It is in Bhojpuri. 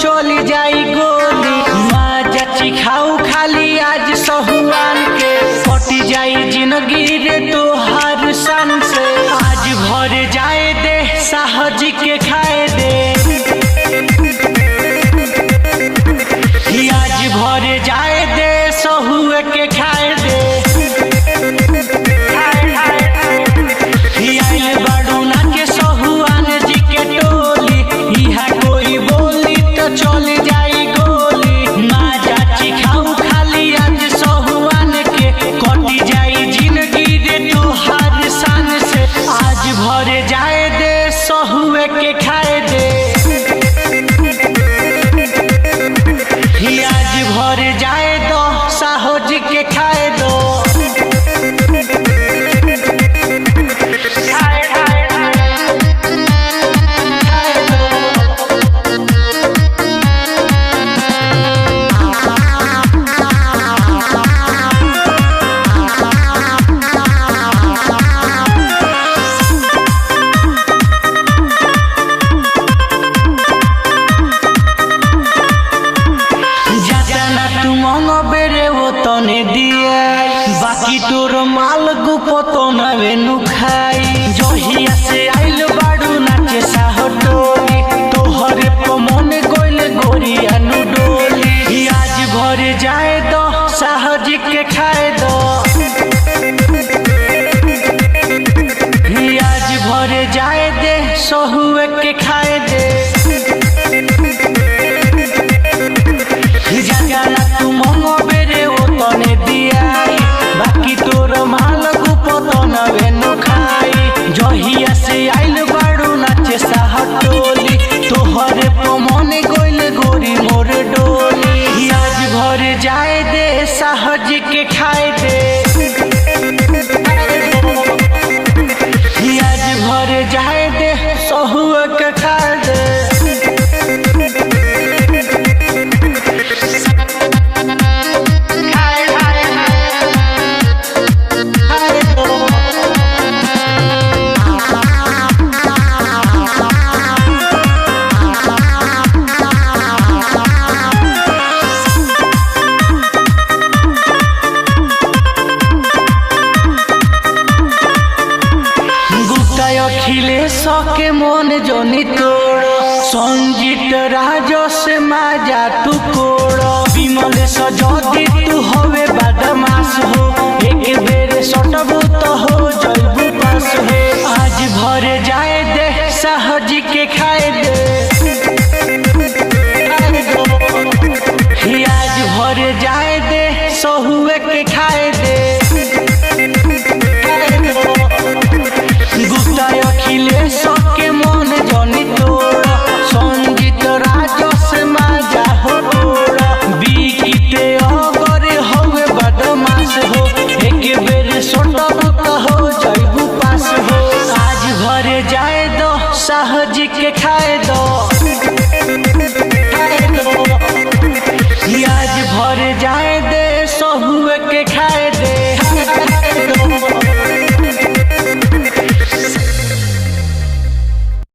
चली जाई गोली। माँ चाची खाऊ खाली आज सहुआन के कटी जाई जिंदगी रे तोहार सन से। आज भर जाए दे साहजी के खाए दे, आज भर जाए दे सहुए के खाए दे। आइल बाड़ू ना के सहुआन जी के टोली, इहा कोई बोली तो चली जाई गोली। माँ चाची खाऊ खाली आज सहुआन के कटी जाई जिंदगी रे तोहार सन से। आज भर जाए दे सहुए के खाए दे, आज भर जाए दो साहो जी के खाए दो। तने दिए बाकी तोर माल गुपतो नवे नुखाई। जहिया से आइल बाड़ू नाचे साहो टोली, तोहरे पमन गोइल गोरिया नु डोली। आज भर जाए दो साहजी के खाए दो, आज भर जाए दे सहुए के खाए दे। जाना तू मंगो बेरे ओ तने दियाई, बाकी तोर माल गुपतो नवे नुखाई। जहिया से आइल बाड़ू नाचे साह टोली, तोहरे पमने गोइल गोरी मोर डोली। आज भर जाए दे साहजी के खाए दे, आज भर जाए दे सहुए के खाए दे। अखिलेश के मन जनी तोड़, संजीत राजो से माजा तू कोड़। विमल सजदी तू हवे बदमाश हो, एक बेर सटबू तो हो जइबू पास हो। आज भर जाए दे साहजी के खाए दे, आज भर जाए दे सहुए के खाए दे। अखिलेश के मन जनी तोड़, संजीत राजो से माजा हो तोड़। बीकीते अगर हवे बदमाश हो, एक बेर सटबू तो हो जइबू पास हो। आज भर जाए दो साहजी के खाए दो, आज भर जाए दे सहुए के खाए दे।